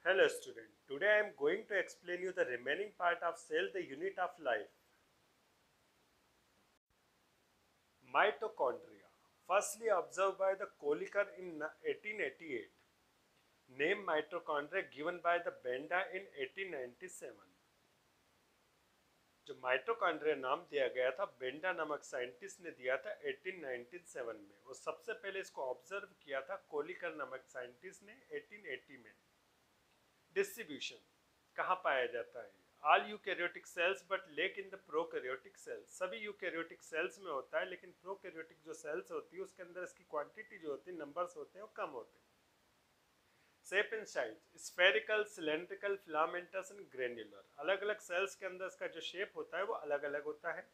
Hello student, today I am going to explain you the remaining part of cell, the unit of life. Mitochondria, firstly observed by the Kolliker in 1888. Name mitochondria given by the Benda in 1897. जो mitochondria नाम दिया गया था Benda नामक scientist ने दिया था 1897 में। वो सबसे पहले इसको ऑब्जर्व किया था कोलिकर नामक साइंटिस्ट ने 1880 में। डिस्ट्रीब्यूशन कहाँ पाया जाता है? All eukaryotic cells but lake in the prokaryotic cells. सभी यूकैरियोटिक सेल्स में होता है, लेकिन प्रोकैरियोटिक जो सेल्स होती है उसके अंदर इसकी क्वांटिटी जो होती है, नंबर्स होते हैं, वो कम होते हैं। Shape and size spherical, cylindrical, filamentous and granular. अलग अलग सेल्स के अंदर इसका जो शेप होता है वो अलग अलग होता है।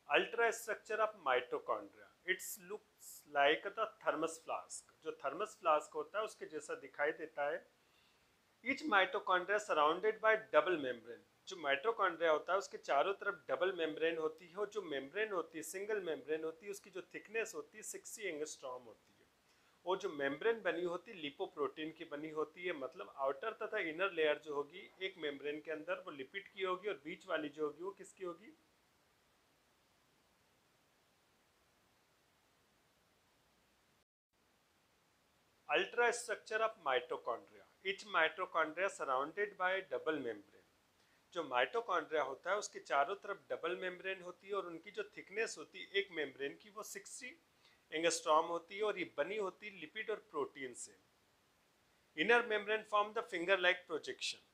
Ultra structure of mitochondria, it's looks like the thermos flask. जो थर्मस फ्लास्क होता है उसके जैसा दिखाई देता है। Each mitochondria surrounded by double membrane. जो माइटोकॉन्ड्रिया होता है उसके चारों तरफ डबल मेम्ब्रेन होती है, और जो मेम्ब्रेन होती है, सिंगल मेम्ब्रेन होती है, उसकी जो थिकनेस होती है 60 एंगस्ट्रॉम होती है। और जो मेम्ब्रेन बनी होती है लिपोप्रोटीन की बनी होती है, मतलब आउटर तथा इनर लेयर जो होगी एक मेम्ब्रेन के अंदर वो लिपिड की होगी, और बीच वाली जो होगी वो किसकी होगी? Ultra structure of mitochondria, each mitochondria surrounded by double membrane. जो माइटोकॉन्ड्रिया होता है उसके चारों तरफ डबल मेम्ब्रेन होती है, और उनकी जो थिकनेस होती है एक मेम्ब्रेन की वो 60 एंगस्ट्रॉम होती है, और ये बनी होती है लिपिड और प्रोटीन से। Inner membrane form the finger like projection.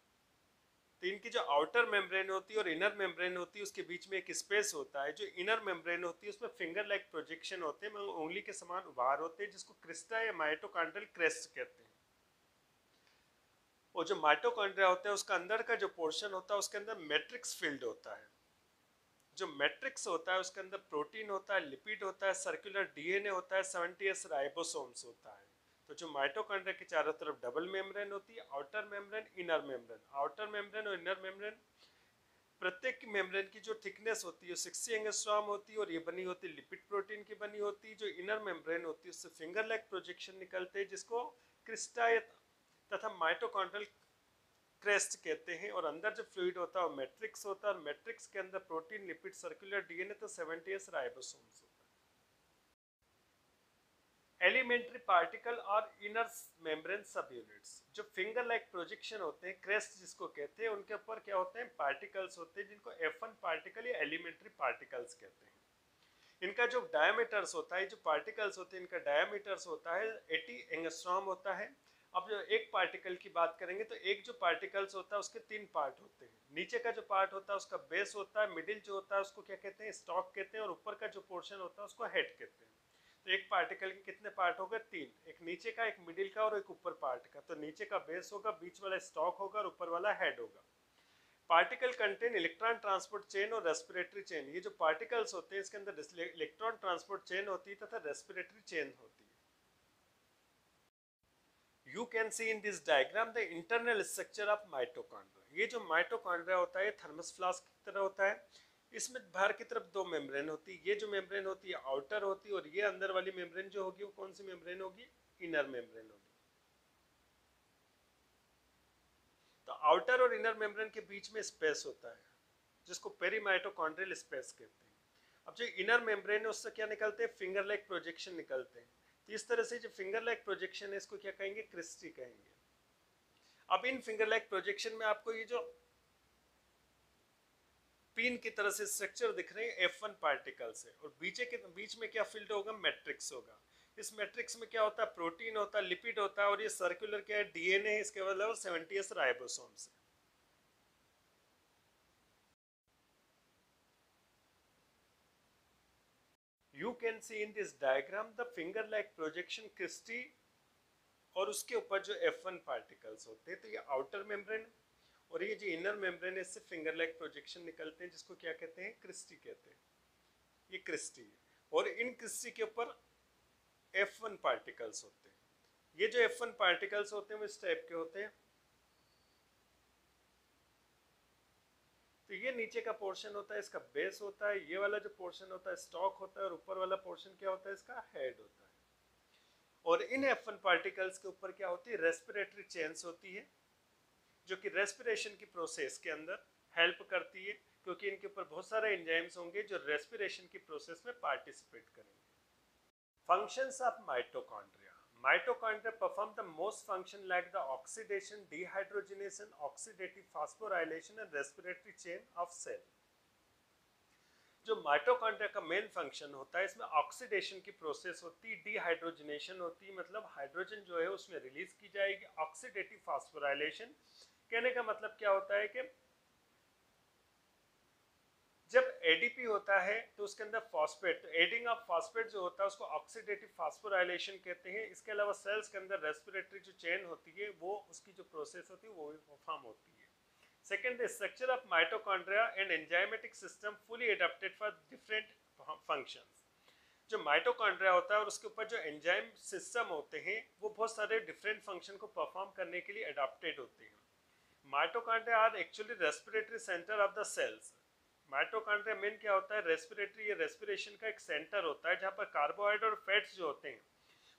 तो इनकी जो आउटर मेम्ब्रेन होती है और इनर मेम्ब्रेन होती है उसके बीच में एक स्पेस होता है। जो इनर मेम्ब्रेन होती है उसमें फिंगर लाइक प्रोजेक्शन होते हैं, मतलब उंगली के समान उभार होते हैं, जिसको क्रिस्टा या माइटोकॉन्ड्रियल क्रेस्ट कहते हैं। और जो माइटोकॉन्ड्रिया होता है उसका अंदर का जो पोर्शन होता है उसके अंदर मैट्रिक्स फील्ड होता है। जो मैट्रिक्स होता है उसके अंदर प्रोटीन होता है, लिपिड होता है, सर्कुलर डीएनए होता है, 70s राइबोसोम्स होता है। तो जो माइटोकॉन्ड्रिया के चारों तरफ डबल मेम्ब्रेन होती है, outer membrane, inner membrane. Outer membrane और इनर मेम्ब्रेन, प्रत्येक मेम्ब्रेन की जो थिकनेस होती है 60 एंगस्ट्रॉम होती है, और ये बनी होती है लिपिड प्रोटीन की बनी होती है। जो इनर मेम्ब्रेन होती है उससे फिंगर लाइक प्रोजेक्शन निकलते हैं, जिसको क्रिस्टा तथा माइटोकॉन्ड्रियल क्रेस्ट कहते हैं। और अंदर जो फ्लूइड होता है वो मैट्रिक्स होता है, और मैट्रिक्स के अंदर प्रोटीन, लिपिड, सर्कुलर डीएनए तो 70s राइबोसोम्स होता है। एलिमेंट्री पार्टिकल और इनर मेम्ब्रेन सब यूनिट्स, जो फिंगर लाइक प्रोजेक्शन होते हैं, क्रेस्ट जिसको कहते हैं, उनके ऊपर क्या होते हैं? पार्टिकल्स होते हैं, जिनको F1 पार्टिकल या एलिमेंट्री पार्टिकल्स कहते हैं। इनका जो डायमीटर्स होता है, जो पार्टिकल्स होते हैं, इनका डायमीटर्स होता है 80 एंगस्ट्रॉम होता है। अब जो एक पार्टिकल की बात करेंगे तो एक जो पार्टिकल्स होता है उसके 3 पार्ट होते हैं। नीचे का जो पार्ट होता है उसका बेस होता है, मिडिल जो होता है उसको क्या कहते हैं? स्टॉक कहते हैं, और ऊपर का जो पोर्शन होता है उसको हेड कहते हैं। तो एक पार्टिकल के कितने पार्ट हो गए? 3। एक नीचे का, एक मिडिल का, और एक ऊपर पार्ट का। तो नीचे का बेस होगा, बीच वाला स्टॉक होगा, और ऊपर वाला हेड होगा। Particle contain electron transport chain और रेस्पिरेटरी चेन। ये जो पार्टिकल्स होते हैं इसके अंदर इलेक्ट्रॉन ट्रांसपोर्ट चेन होती है तथा रेस्पिरेटरी चेन होती है। You can see in this diagram the internal structure of mitochondria। ये जो माइटोकॉन्ड्रिया होता है थर्मस फ्लास्क की तरह होता है। इसमें बाहर की तरफ 2 मेम्ब्रेन होती है। ये जो मेम्ब्रेन होती है आउटर होती है, और ये अंदर वाली मेम्ब्रेन जो होगी वो कौन सी मेम्ब्रेन होगी? इनर मेम्ब्रेन होगी। तो आउटर और इनर मेम्ब्रेन के बीच में स्पेस होता है, जिसको पेरीमाइटोकॉन्ड्रियल स्पेस कहते हैं। अब जो इनर मेम्ब्रेन है उससे क्या निकलते हैं? फिंगर लाइक प्रोजेक्शन निकलते हैं। तो इस तरह से जो फिंगर लाइक प्रोजेक्शन है इसको क्या कहेंगे? क्रिस्टी कहेंगे। अब इन फिंगर लाइक प्रोजेक्शन में आपको ये जो पिन की तरह से स्ट्रक्चर दिख रहे हैं F1 पार्टिकल्स है, और बीच में क्या फील्ड होगा? मैट्रिक्स होगा। इस मैट्रिक्स में क्या होता है? प्रोटीन होता है, लिपिड होता है, और ये सर्कुलर क्या है? डीएनए है। इसके अलावा 70s राइबोसोम्स है। You can see in this diagram the finger like projection cristae, और उसके ऊपर जो F1 पार्टिकल्स होते हैं। तो ये आउटर मेम्ब्रेन, और ये जो इनर मेम्ब्रेन है इससे फिंगर लाइक प्रोजेक्शन निकलते हैं, जिसको क्या कहते हैं? क्रिस्टी कहते हैं। ये क्रिस्टी है, और इन क्रिस्टी के ऊपर F1 पार्टिकल्स होते हैं। ये जो F1 पार्टिकल्स होते हैं वो इस टाइप के होते हैं। तो ये नीचे का पोर्शन होता है, इसका बेस होता है। ये वाला जो पोर्शन होता है स्टॉक होता है, और ऊपर वाला पोर्शन क्या होता है? इसका हेड होता है। और इन F1 पार्टिकल्स के ऊपर क्या होती है, रेस्पिरेटरी चेन्स होती है, जो कि रेस्पिरेशन की प्रोसेस के अंदर हेल्प करती है, क्योंकि इनके ऊपर बहुत सारे एंजाइम्स होंगे जो रेस्पिरेशन की प्रोसेस में पार्टिसिपेट करेंगे। Functions of mitochondria. Mitochondria perform the most function like the oxidation, dehydrogenation, oxidative phosphorylation and respiratory chain of cell. जो माइटोकॉन्ड्रिया का मेन फंक्शन होता है, इसमें ऑक्सीडेशन की प्रोसेस होती है, डिहाइड्रोजनेशन होती है, मतलब हाइड्रोजन जो है उसमें रिलीज की जाएगी, ऑक्सीडेटिव फास्फोराइलेशन कहने का मतलब क्या होता है कि जब एडीपी होता है तो उसके अंदर फॉस्फेट, तो एडिंग ऑफ फॉस्फेट जो होता है उसको ऑक्सीडेटिव फास्फोराइलेशन कहते हैं। इसके अलावा सेल्स के अंदर रेस्पिरेटरी जो चेन होती है वो उसकी जो प्रोसेस होती है वो भी परफॉर्म होती है। Second, the structure of mitochondria and enzymatic system fully adapted for different functions. जो माइटोकॉन्ड्रिया होता है और उसके ऊपर जो एंजाइम सिस्टम होते हैं वो बहुत सारे डिफरेंट फंक्शन को परफॉर्म करने के लिए अडेप्टेड होते हैं। Mitochondria are actually respiratory center of the cells. Mitochondria मेन क्या होता है, रेस्पिरेटरी या रेस्पिरेशन का एक सेंटर होता है जहाँ पर कार्बोहाइड्रेट और फैट्स जो होते हैं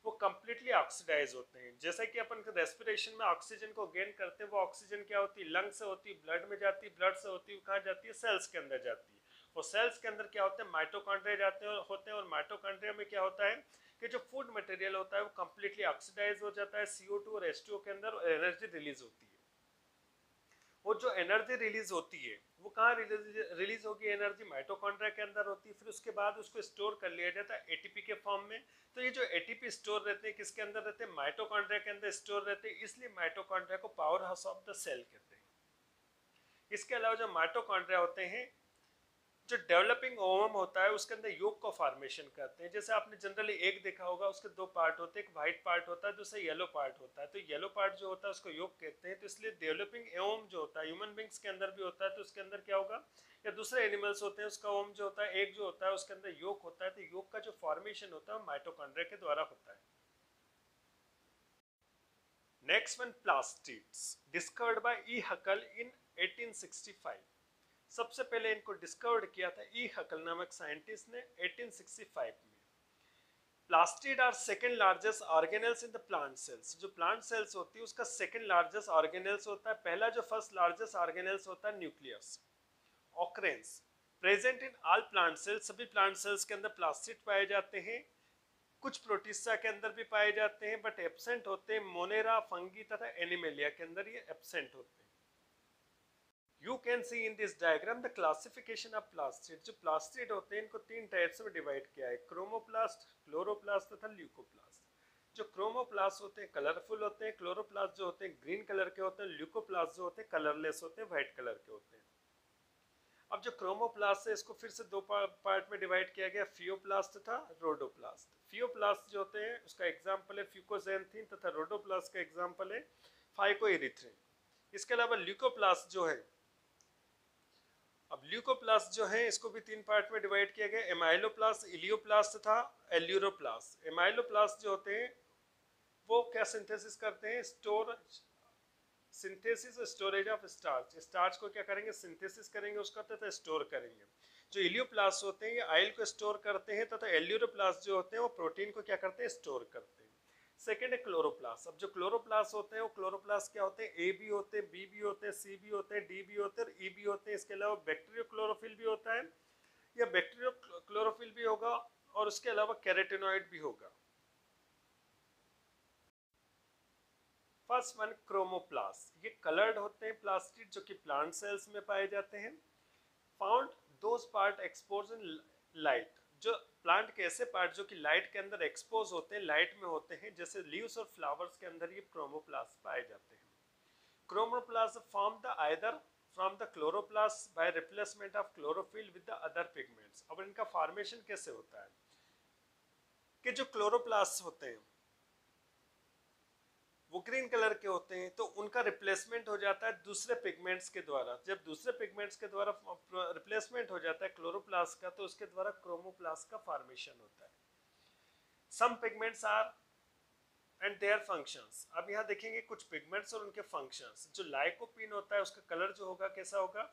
वो कंप्लीटली ऑक्सीडाइज होते हैं। जैसे कि अपन रेस्पिरेशन में ऑक्सीजन को गेन करते हैं, वो ऑक्सीजन क्या होती है, लंग से होती है, ब्लड में जाती है, ब्लड से होती है कहाँ जाती है, सेल्स के अंदर जाती है। वो सेल्स के अंदर क्या होते हैं, माइटोकॉन्ड्रिया जाते हैं होते हैं और माइटोकॉन्ड्रिया में क्या होता है कि जो फूड मटेरियल होता है वो कंप्लीटली ऑक्सीडाइज हो जाता है CO2 और H2O के अंदर, और एनर्जी रिलीज होती है। वो जो एनर्जी रिलीज होती है वो कहाँ रिलीज होगी, एनर्जी माइटोकॉन्ड्रिया के अंदर होती है। फिर उसके बाद उसको स्टोर कर लिया जाता है एटीपी के फॉर्म में। तो ये जो एटीपी स्टोर रहते हैं किसके अंदर रहते हैं, माइटोकॉन्ड्रिया के अंदर स्टोर रहते हैं, इसलिए माइटोकॉन्ड्रिया को power house of the cell कहते हैं। इसके अलावा जो माइटोकॉन्ड्रिया होते हैं, जो डेवलपिंग ओवम होता है उसके अंदर योग का फॉर्मेशन करते हैं। जैसे आपने जनरली एक देखा होगा, उसके दो पार्ट होते हैं, एक व्हाइट पार्ट होता है, दूसरा येलो पार्ट होता है। तो येलो पार्ट जो होता है उसको योग कहते हैं। तो इसलिए डेवलपिंग ओवम जो होता है ह्यूमन बींग्स के अंदर भी होता है, तो उसके अंदर क्या होगा, या दूसरे एनिमल्स होते हैं उसका ओवम जो होता है, एक जो होता है उसके अंदर योग होता है। तो योग का जो फॉर्मेशन होता है माइटोकॉन्ड्रिया के द्वारा होता है। Next one, plastids, discovered by E Haeckel in 1865। सबसे पहले इनको डिस्कवर्ड किया था ई हकल नामक साइंटिस्ट ने 1865 में। Plastid are second largest organelles in the plant cells. जो प्लांट सेल्स होती है उसका सेकेंड लार्जेस्ट ऑर्गेनेल्स होता है। पहला जो फर्स्ट लार्जेस्ट ऑर्गेनेल्स होता है nucleus. Occurrence present in all plant cells, सभी प्लांट सेल्स के अंदर प्लास्टिड पाए जाते हैं। कुछ प्रोटिस्टा के अंदर भी पाए जाते हैं, बट एब्सेंट होते हैं मोनेरा, फंगी तथा एनिमेलिया के अंदर ये एब्सेंट होते हैं। You can see in this diagram the classification of plastid. जो प्लास्टिड होते हैं इनको तीन टाइप्स में डिवाइड किया है, क्रोमोप्लास्ट, क्लोरोप्लास्ट तथा ल्यूकोप्लास्ट। जो क्रोमोप्लास्ट होते हैं कलरफुल होते हैं, क्लोरोप्लास्ट जो होते हैं ग्रीन कलर के होते हैं, ल्यूकोप्लास्ट जो होते हैं कलरलेस होते हैं, व्हाइट कलर के होते हैं। अब जो क्रोमोप्लास्ट है इसको फिर से दो पार्ट में डिवाइड किया गया, फियोप्लास्ट तथा रोडोप्लास्ट। फियोप्लास्ट जो होते हैं उसका एग्जाम्पल है फ्यूकोजेंथिन तथा रोडोप्लास्ट का एग्जाम्पल है फाइकोइरिथ्रिन। इसके अलावा ल्यूकोप्लास्ट जो है, अब ल्यूकोप्लास्ट जो है इसको भी तीन पार्ट में डिवाइड किया गया, एमाइलोप्लास्ट, इलियोप्लास्ट तथा एल्यूरोप्लास्ट। एमाइलोप्लास्ट जो होते हैं वो क्या सिंथेसिस करते हैं, सिंथेसिस और स्टोरेज ऑफ स्टार्च। स्टार्च को क्या करेंगे, सिंथेसिस करेंगे उसका तथा स्टोर करेंगे। जो इलियोप्लास्ट होते हैं ये ऑयल को स्टोर करते हैं तथा एल्यूरोप्लास्ट जो होते हैं वो प्रोटीन को क्या करते हैं, स्टोर करते हैं। सेकेंड है क्लोरोप्लास्ट। अब जो क्लोरोप्लास्ट होते हैं वो क्लोरोप्लास्ट क्या होते हैं, ए भी होते हैं, बी भी होते हैं, सी भी होते हैं, डी भी होते हैं और ई भी होते हैं। इसके अलावा बैक्टीरियो क्लोरोफिल भी होता है, या बैक्टीरियो क्लोरोफिल भी होगा, और उसके अलावा कैरोटीनॉइड भी होगा। First one, chromoplast. ये कलर्ड होते हैं प्लास्टिड जो कि प्लांट सेल्स में पाए जाते हैं। Found those part expose in light. जो प्लांट के ऐसे पार्ट जो कि लाइट के अंदर एक्सपोज होते हैं, लाइट में होते हैं, जैसे लीव्स और फ्लावर्स के अंदर ये क्रोमोप्लास्ट पाए जाते हैं। Chromoplast form the either from the chloroplast by replacement of chlorophyll with the other pigments. अब इनका फॉर्मेशन कैसे होता है कि जो क्लोरोप्लास्ट होते हैं वो ग्रीन कलर के होते हैं, तो उनका रिप्लेसमेंट हो जाता है दूसरे पिगमेंट्स के द्वारा। जब दूसरे पिगमेंट्स के द्वारा रिप्लेसमेंट हो जाता है क्लोरोप्लास्ट का, तो उसके द्वारा क्रोमोप्लास्ट का फॉर्मेशन होता है। Some pigments are and their functions. अब यहाँ देखेंगे कुछ पिगमेंट्स और उनके फंक्शंस। जो लाइकोपीन होता है उसका कलर जो होगा कैसा होगा,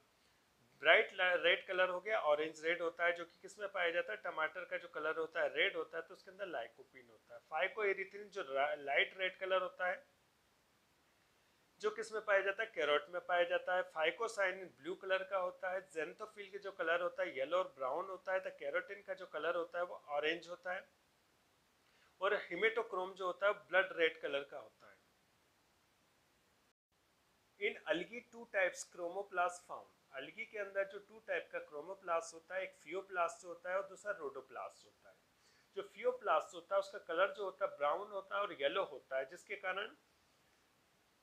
ब्राइट रेड कलर हो गया, ऑरेंज रेड होता है जो कि किस में पाया जाता है, टमाटर का जो कलर होता है रेड होता है तो उसके अंदर लाइकोपीन होता है। फाइकोएरिथ्रिन जो लाइट रेड कलर होता है जो किस में पाया जाता है, कैरोट में पाया जाता है। फाइकोसाइनिन ब्लू कलर का होता है। जेंथोफिल के जो कलर होता है येलो और ब्राउन होता है, तो कैरोटीन का जो कलर होता है वो ऑरेंज होता है। और हिमेटोक्रोम जो होता है ब्लड रेड कलर का होता है। इन अलगी टू टाइप्स क्रोमोप्लास्ट फाउंड। अलगी के अंदर जो टू टाइप का क्रोमोप्लास्ट होता है, एक फियोप्लास्ट होता है और दूसरा रोडोप्लास्ट होता है। जो फियोप्लास्ट होता है उसका कलर जो होता है ब्राउन होता है और येलो होता है, जिसके कारण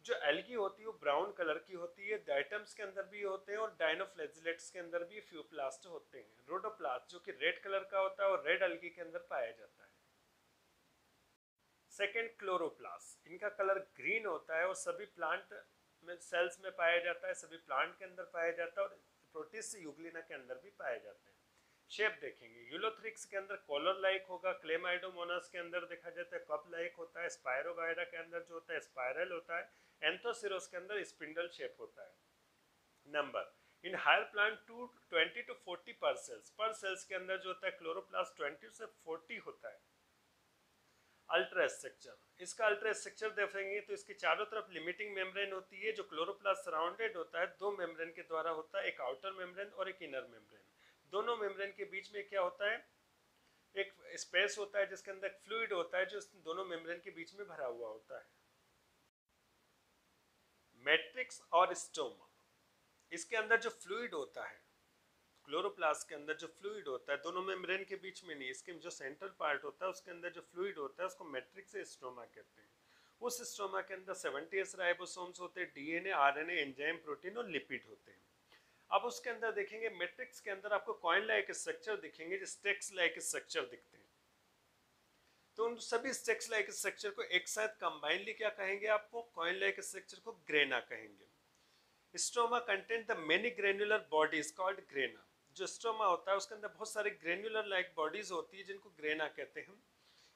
जो एल्गी होती है वो ब्राउन कलर की होती है। डाइटम्स के अंदर भी होते हैं और डायनोफ्लैजिलेट्स के अंदर भी फ्यूप्लास्ट होते हैं। रोडोप्लास्ट जो कि रेड कलर का होता है और रेड एल्गी के अंदर पाया जाता है। सेकेंड क्लोरोप्लास्ट, इनका कलर ग्रीन होता है और सभी प्लांट में सेल्स में पाया जाता है, सभी प्लांट के अंदर पाया जाता है और प्रोटिस्ट यूग्लिना के अंदर भी पाए जाते हैं। शेप देखेंगे, यूलोथ्रिक्स के अंदर कॉलर लाइक होगा, क्लेमाइडोमोनास के अंदर देखा जाता है कप लाइक होता है, स्पायरोगायरा के अंदर जो होता है स्पाइरल होता है, एंथोसिरोस के अंदर स्पिंडल शेप होता है। Number, in higher plant 20 to 40 पर सेल्स के अंदर जो होता है क्लोरोप्लास्ट 20 से 40 होता है। अल्ट्रा स्ट्रक्चर, इसका अल्ट्रा स्ट्रक्चर देखेंगे तो इसके चारों तरफ लिमिटिंग मेम्ब्रेन होती है जो क्लोरोप्लास्ट सराउंडेड होता है दो मेम्ब्रेन के द्वारा होता है, एक आउटर मेम्ब्रेन और एक इनर मेम्ब्रेन। दोनों मेम्ब्रेन के बीच में क्या होता है, एक स्पेस होता है जिसके अंदर फ्लूइड होता है जो दोनों मेम्ब्रेन के बीच में भरा हुआ होता है। मैट्रिक्स और स्टोमा, इसके अंदर जो फ्लूइड होता है क्लोरोप्लास्ट के अंदर जो फ्लूइड होता है दोनों मेम्ब्रेन के बीच में नहीं, इसके जो सेंट्रल पार्ट होता है उसके अंदर जो फ्लूइड होता है उसको मैट्रिक्स से स्टोमा कहते हैं। उस स्टोमा के अंदर 70s राइबोसोम्स होते हैं, डीएनए आरएनए एंजाइम प्रोटीन और लिपिड होते हैं। अब उसके अंदर देखेंगे मैट्रिक्स के अंदर आपको कॉइन लाइक स्ट्रक्चर दिखेंगे, जो स्टेक्स लाइक स्ट्रक्चर दिखते हैं। तो उन सभी स्टेक्स लाइक स्ट्रक्चर को एक साथ कंबाइनली क्या कहेंगे, आपको कॉइन लाइक स्ट्रक्चर को ग्रेना कहेंगे। Stroma content the many granular bodies called grana. जो स्ट्रोमा होता है उसके अंदर बहुत सारे ग्रेन्युलर लाइक बॉडीज होती है जिनको ग्रेना कहते हैं।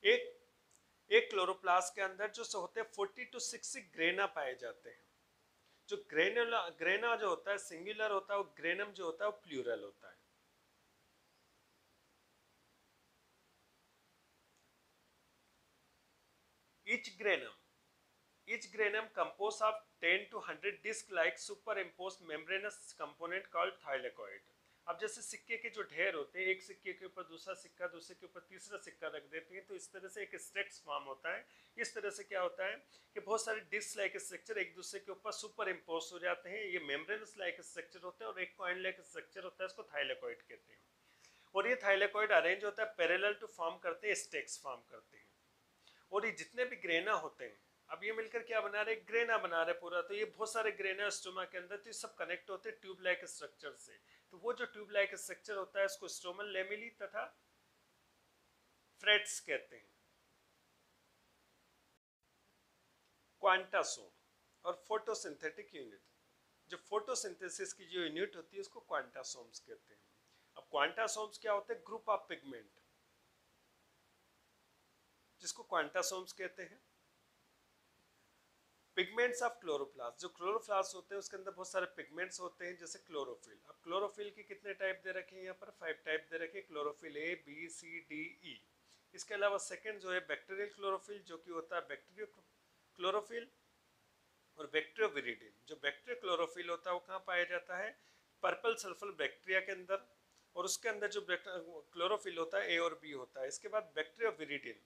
एक क्लोरोप्लास्ट के अंदर जो होते हैं 40 to 60 ग्रेना पाए जाते हैं। जो ग्रेना जो होता है सिंगुलर होता है, वो ग्रेनम जो होता है वो प्लूरल होता है। Each granum composed of 10 to 100 disc-like superimposed membranous component called thylakoid। अब जैसे सिक्के के जो ढेर होते हैं, एक सिक्के के ऊपर दूसरा सिक्का, दूसरे के ऊपर तीसरा सिक्का रख देते हैं, तो इस तरह से एक स्टेक्स फॉर्म होता है। इस तरह से क्या होता है कि बहुत सारे डिस्क लाइक स्ट्रक्चर एक दूसरे के ऊपर सुपर इम्पोज हो जाते हैं, ये मेम्ब्रेनस लाइक स्ट्रक्चर होते हैं। और एक कॉइन लाइक स्ट्रक्चर होता है, इसको थाइलेकोइड कहते हैं। और ये थाइलेकोइड अरेंज होता है पैरेलल टू फॉर्म करते हैं, स्टेक्स फॉर्म करते हैं। और ये जितने भी ग्रेना होते हैं, अब ये मिलकर क्या बना रहे, ग्रेना बना रहे पूरा। तो ये बहुत सारे ग्रेना स्टोमा के अंदर, तो ये सब कनेक्ट होते हैं ट्यूब लाइक स्ट्रक्चर से। तो वो जो ट्यूब लाइक स्ट्रक्चर होता है उसको स्टोमल लेमिली तथा फ्रेट्स कहते हैं। क्वांटासोम और फोटोसिंथेटिक यूनिट, जो फोटोसिंथेसिस की जो यूनिट होती है उसको क्वांटासोम्स कहते हैं। अब क्वांटासोम्स क्या होते हैं, ग्रुप ऑफ पिगमेंट जिसको क्वांटासोम्स कहते हैं। पिगमेंट्स ऑफ क्लोरोप्लास्ट, जो क्लोरोप्लास्ट होते हैं उसके अंदर बहुत सारे पिगमेंट्स होते हैं जैसे क्लोरोफिल। अब क्लोरोफिल के कितने टाइप दे रखे हैं, यहाँ पर 5 टाइप दे रखे हैं, chlorophyll A B C D E. इसके अलावा सेकंड जो है बैक्टीरियल क्लोरोफिल, जो कि होता है बैक्टीरियो क्लोरोफिल और बैक्टीरियोविरिडिन। जो बैक्टीरियो क्लोरोफिल होता है वो कहाँ पाया जाता है, पर्पल सल्फर बैक्टीरिया के अंदर, और उसके अंदर जो क्लोरोफिल होता है ए और बी होता है। इसके बाद बैक्टीरियोविरिडिन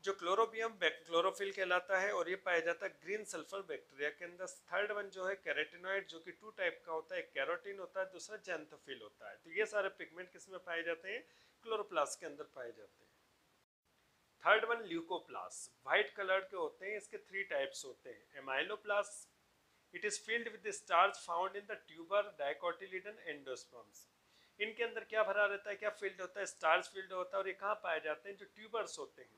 जो क्लोरोबियम क्लोरोफिल कहलाता है और ये पाया जाता है ग्रीन सल्फर बैक्टीरिया के अंदर। थर्ड वन जो है कैरोटिनॉइड, जो कि 2 टाइप का होता है, एक कैरोटीन होता है, दूसरा जैंथोफिल होता है। तो ये सारे पिगमेंट किस में पाए जाते हैं, क्लोरोप्लास्ट के अंदर पाए जाते हैं। Third one leucoplast, white colour के होते हैं, इसके 3 टाइप्स होते हैं। Amyloplast, it is filled with starch found in the tuber dicotyledon endosperms. इनके अंदर क्या भरा रहता है, क्या फील्ड होता है, स्टार्च फील्ड होता है। और ये कहाँ पाए जाते हैं, जो ट्यूबर्स होते हैं।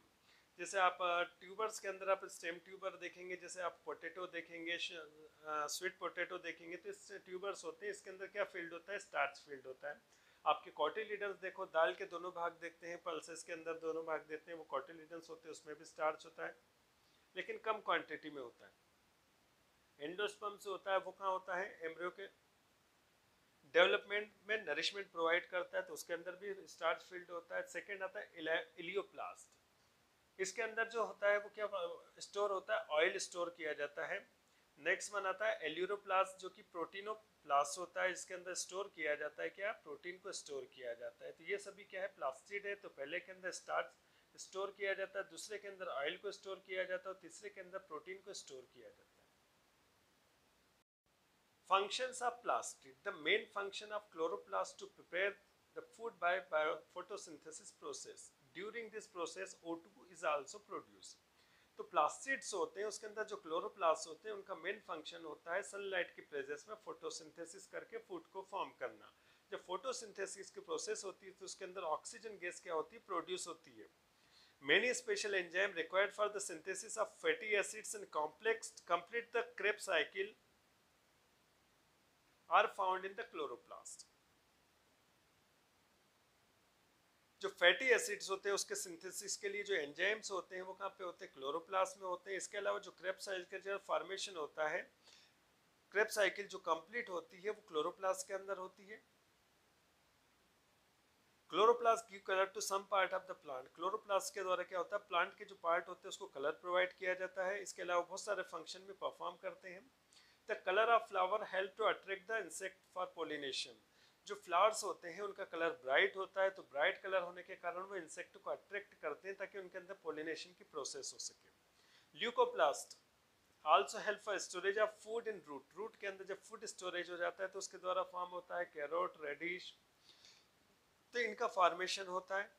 जैसे आप ट्यूबर्स के अंदर आप स्टेम ट्यूबर देखेंगे, जैसे आप पोटैटो देखेंगे, स्वीट पोटैटो देखेंगे, तो इससे ट्यूबर्स होते हैं। इसके अंदर क्या फील्ड होता है, स्टार्च फील्ड होता है। आपके कॉटिलिडन्स देखो, दाल के दोनों भाग देखते हैं, पल्सेस के अंदर दोनों भाग देते हैं, वो कॉटिलिडन्स होते हैं, उसमें भी स्टार्च होता है लेकिन कम क्वांटिटी में होता है। एंडोस्पर्म से होता है वो कहाँ होता है, एम्ब्रियो के डेवलपमेंट में नरिशमेंट प्रोवाइड करता है, तो उसके अंदर भी स्टार्च फील्ड होता है। सेकेंड आता है इलियोप्लास्ट, इसके अंदर जो होता है वो क्या स्टोर होता है, ऑयल स्टोर किया जाता है। नेक्स्ट वन आता है एल्यूरोप्लास्ट, जो कि प्रोटीनोप्लास्ट होता है, इसके अंदर स्टोर किया जाता है क्या, प्रोटीन को स्टोर किया जाता है। तो ये सभी क्या है, प्लास्टिड है। तो पहले के अंदर स्टार्च स्टोर किया जाता है, दूसरे के अंदर ऑयल को स्टोर किया जाता है, और तीसरे के अंदर प्रोटीन को स्टोर किया जाता है। Functions of plastid. The main function of chloroplast to prepare the food by photosynthesis process. During this process, O2 is also produced. तो प्लास्टिड्स होते हैं, उसके अंदर जो क्लोरोप्लास्ट होते हैं, उनका मेन फंक्शन होता है सनलाइट की प्रेजेंस में फोटोसिंथेसिस करके फूड को फॉर्म करना। जब फोटोसिंथेसिस की प्रोसेस होती है तो उसके अंदर ऑक्सीजन गैस क्या होती है, प्रोड्यूस होती है। Many special enzymes required for the synthesis of fatty acids and complex complete the Krebs cycle are found in the chloroplast. जो फैटी एसिड्स होते हैं उसके सिंथेसिस के लिए जो एंजाइम्स होते हैं वो कहाँ पे होते हैं, क्लोरोप्लास्ट में होते हैं। इसके अलावा जो क्रेब्स साइकिल का फॉर्मेशन होता है, क्रेब्स साइकिल जो कंप्लीट होती है वो क्लोरोप्लास्ट के अंदर होती है। Chloroplast give colour to some part of the plant. Chloroplast के द्वारा क्या होता है, प्लांट के जो पार्ट होते हैं उसको कलर प्रोवाइड किया जाता है। इसके अलावा बहुत सारे फंक्शन भी परफॉर्म करते हैं। The colour of flower help to attract the insect for pollination. जो फ्लावर्स होते हैं उनका कलर ब्राइट होता है, तो ब्राइट कलर होने के कारण वो इंसेक्ट को अट्रैक्ट करते हैं ताकि उनके अंदर पोलिनेशन की प्रोसेस हो सके। Leucoplast also help for storage of food in root. Root के अंदर जब फूड स्टोरेज हो जाता है तो उसके द्वारा फॉर्म होता है कैरोट, रेडिश, तो इनका फॉर्मेशन होता है।